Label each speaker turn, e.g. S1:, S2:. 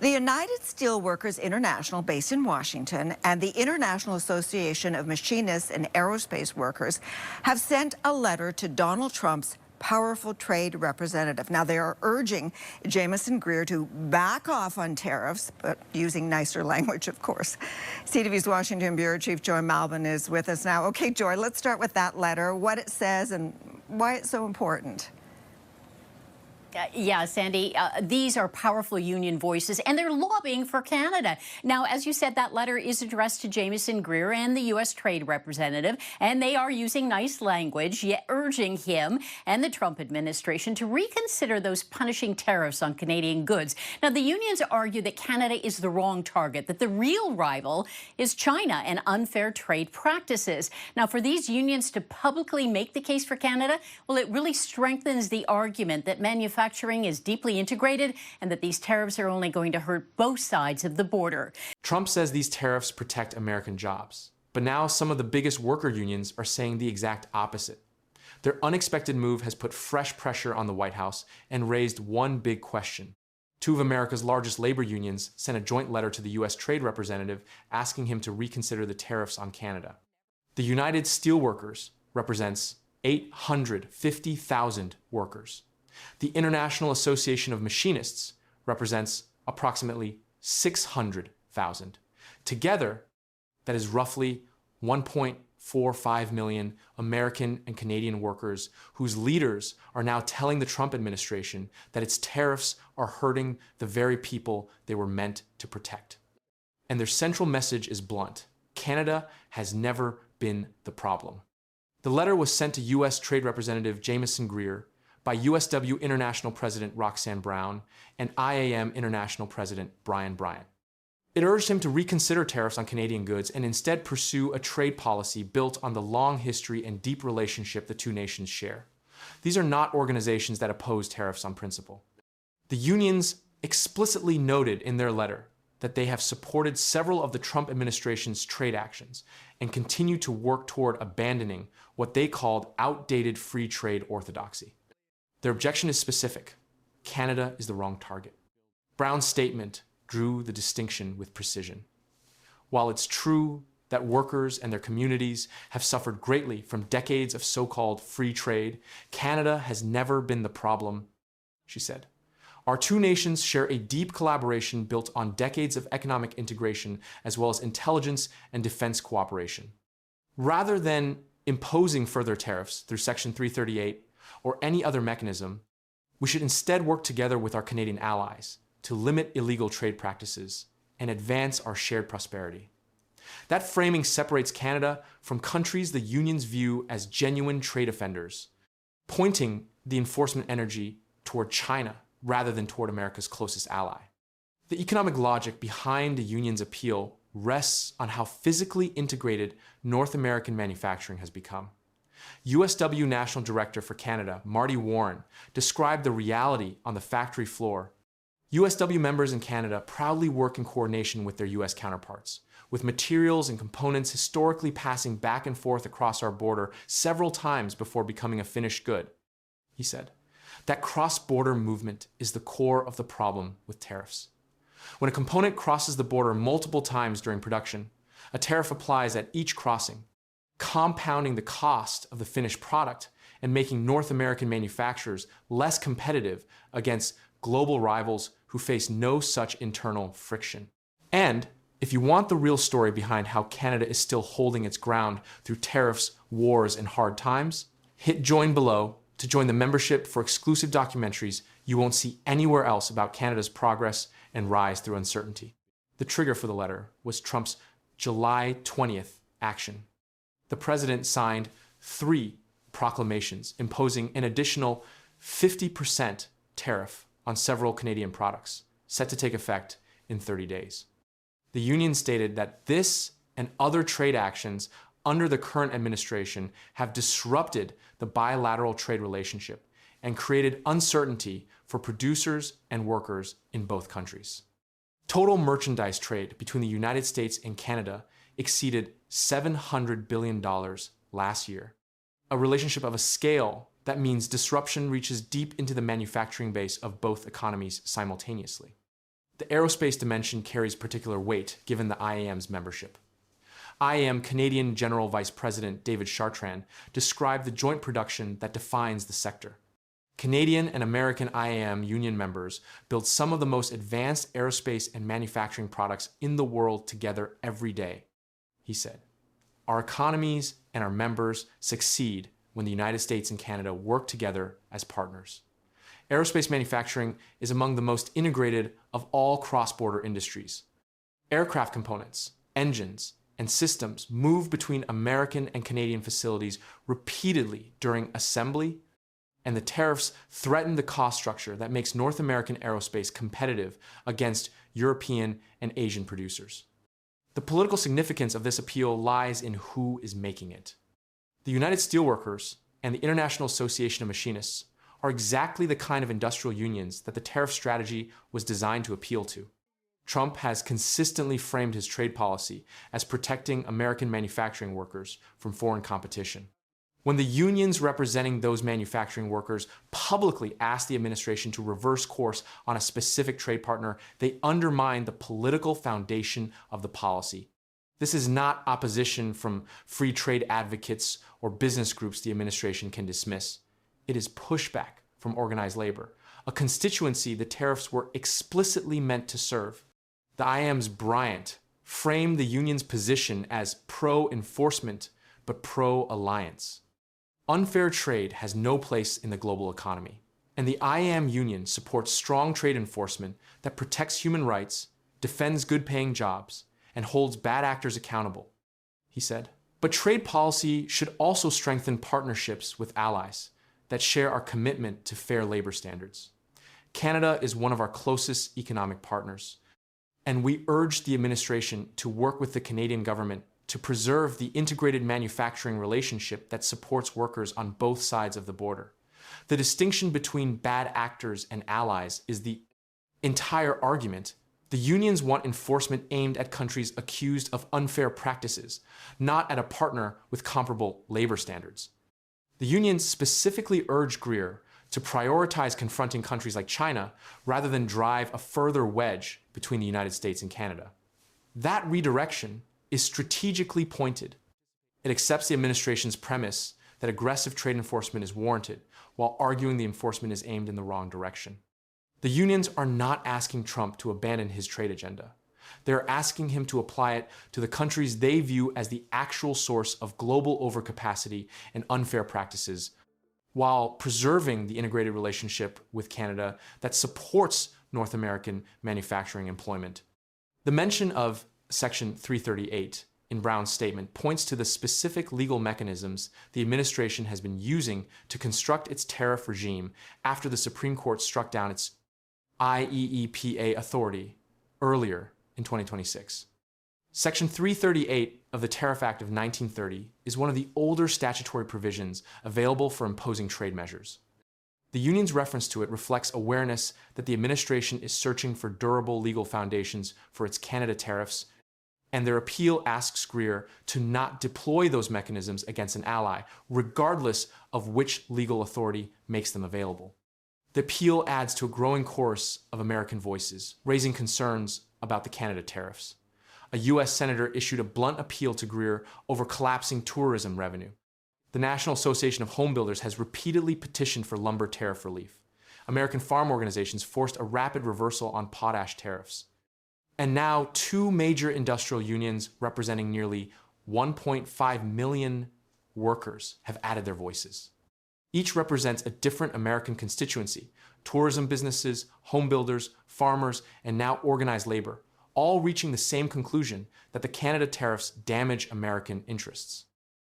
S1: The United Steelworkers International, based in Washington, and the International Association of Machinists and Aerospace Workers have sent a letter to Donald Trump's powerful trade representative. Now, they are urging Jamieson Greer to back off on tariffs, but using nicer language, of course. CTV's Washington Bureau Chief Joy Malbon is with us now. Okay, Joy, let's start with that letter, what it says and why it's so important.
S2: Yeah, Sandy, these are powerful union voices, and they're lobbying for Canada. Now, as you said, that letter is addressed to Jamieson Greer and the U.S. Trade Representative, and they are using nice language, yet urging him and the Trump administration to reconsider those punishing tariffs on Canadian goods. Now, the unions argue that Canada is the wrong target, that the real rival is China and unfair trade practices. Now, for these unions to publicly make the case for Canada, well, it really strengthens the argument that manufacturing is deeply integrated and that these tariffs are only going to hurt both sides of the border.
S3: Trump says these tariffs protect American jobs, but now some of the biggest worker unions are saying the exact opposite. Their unexpected move has put fresh pressure on the White House and raised one big question. Two of America's largest labor unions sent a joint letter to the U.S. Trade Representative asking him to reconsider the tariffs on Canada. The United Steelworkers represents 850,000 workers. The International Association of Machinists represents approximately 600,000. Together, that is roughly 1.45 million American and Canadian workers whose leaders are now telling the Trump administration that its tariffs are hurting the very people they were meant to protect. And their central message is blunt. Canada has never been the problem. The letter was sent to U.S. Trade Representative Jamieson Greer by USW International President Roxanne Brown and IAM International President Brian Bryant. It urged him to reconsider tariffs on Canadian goods and instead pursue a trade policy built on the long history and deep relationship the two nations share. These are not organizations that oppose tariffs on principle. The unions explicitly noted in their letter that they have supported several of the Trump administration's trade actions and continue to work toward abandoning what they called outdated free trade orthodoxy. Their objection is specific. Canada is the wrong target. Brown's statement drew the distinction with precision. While it's true that workers and their communities have suffered greatly from decades of so-called free trade, Canada has never been the problem, she said. Our two nations share a deep collaboration built on decades of economic integration as well as intelligence and defense cooperation. Rather than imposing further tariffs through Section 338 or any other mechanism, we should instead work together with our Canadian allies to limit illegal trade practices and advance our shared prosperity. That framing separates Canada from countries the unions view as genuine trade offenders, pointing the enforcement energy toward China rather than toward America's closest ally. The economic logic behind the union's appeal rests on how physically integrated North American manufacturing has become. USW National Director for Canada, Marty Warren, described the reality on the factory floor. USW members in Canada proudly work in coordination with their US counterparts, with materials and components historically passing back and forth across our border several times before becoming a finished good, he said. That cross-border movement is the core of the problem with tariffs. When a component crosses the border multiple times during production, a tariff applies at each crossing, compounding the cost of the finished product and making North American manufacturers less competitive against global rivals who face no such internal friction. And if you want the real story behind how Canada is still holding its ground through tariffs, wars, and hard times, hit join below to join the membership for exclusive documentaries you won't see anywhere else about Canada's progress and rise through uncertainty. The trigger for the letter was Trump's July 20th action. The president signed 3 proclamations imposing an additional 50% tariff on several Canadian products, set to take effect in 30 days. The union stated that this and other trade actions under the current administration have disrupted the bilateral trade relationship and created uncertainty for producers and workers in both countries. Total merchandise trade between the United States and Canada exceeded $700 billion last year, a relationship of a scale that means disruption reaches deep into the manufacturing base of both economies simultaneously. The aerospace dimension carries particular weight given the IAM's membership. IAM Canadian General Vice President David Chartrand described the joint production that defines the sector. Canadian and American IAM union members build some of the most advanced aerospace and manufacturing products in the world together every day, he said. Our economies and our members succeed when the United States and Canada work together as partners. Aerospace manufacturing is among the most integrated of all cross-border industries. Aircraft components, engines, and systems move between American and Canadian facilities repeatedly during assembly, and the tariffs threaten the cost structure that makes North American aerospace competitive against European and Asian producers. The political significance of this appeal lies in who is making it. The United Steelworkers and the International Association of Machinists are exactly the kind of industrial unions that the tariff strategy was designed to appeal to. Trump has consistently framed his trade policy as protecting American manufacturing workers from foreign competition. When the unions representing those manufacturing workers publicly asked the administration to reverse course on a specific trade partner, they undermined the political foundation of the policy. This is not opposition from free trade advocates or business groups the administration can dismiss. It is pushback from organized labor, a constituency the tariffs were explicitly meant to serve. The IAM's Bryant framed the union's position as pro-enforcement but pro-alliance. Unfair trade has no place in the global economy, and the IAM union supports strong trade enforcement that protects human rights, defends good-paying jobs, and holds bad actors accountable, he said. But trade policy should also strengthen partnerships with allies that share our commitment to fair labor standards. Canada is one of our closest economic partners, and we urge the administration to work with the Canadian government to preserve the integrated manufacturing relationship that supports workers on both sides of the border. The distinction between bad actors and allies is the entire argument. The unions want enforcement aimed at countries accused of unfair practices, not at a partner with comparable labor standards. The unions specifically urge Greer to prioritize confronting countries like China rather than drive a further wedge between the United States and Canada. That redirection is strategically pointed. It accepts the administration's premise that aggressive trade enforcement is warranted while arguing the enforcement is aimed in the wrong direction. The unions are not asking Trump to abandon his trade agenda. They're asking him to apply it to the countries they view as the actual source of global overcapacity and unfair practices, while preserving the integrated relationship with Canada that supports North American manufacturing employment. The mention of Section 338 in Brown's statement points to the specific legal mechanisms the administration has been using to construct its tariff regime after the Supreme Court struck down its IEEPA authority earlier in 2026. Section 338 of the Tariff Act of 1930 is one of the older statutory provisions available for imposing trade measures. The union's reference to it reflects awareness that the administration is searching for durable legal foundations for its Canada tariffs, and their appeal asks Greer to not deploy those mechanisms against an ally, regardless of which legal authority makes them available. The appeal adds to a growing chorus of American voices, raising concerns about the Canada tariffs. A U.S. senator issued a blunt appeal to Greer over collapsing tourism revenue. The National Association of Home Builders has repeatedly petitioned for lumber tariff relief. American farm organizations forced a rapid reversal on potash tariffs. And now 2 major industrial unions representing nearly 1.5 million workers have added their voices. Each represents a different American constituency: tourism businesses, home builders, farmers, and now organized labor, all reaching the same conclusion that the Canada tariffs damage American interests.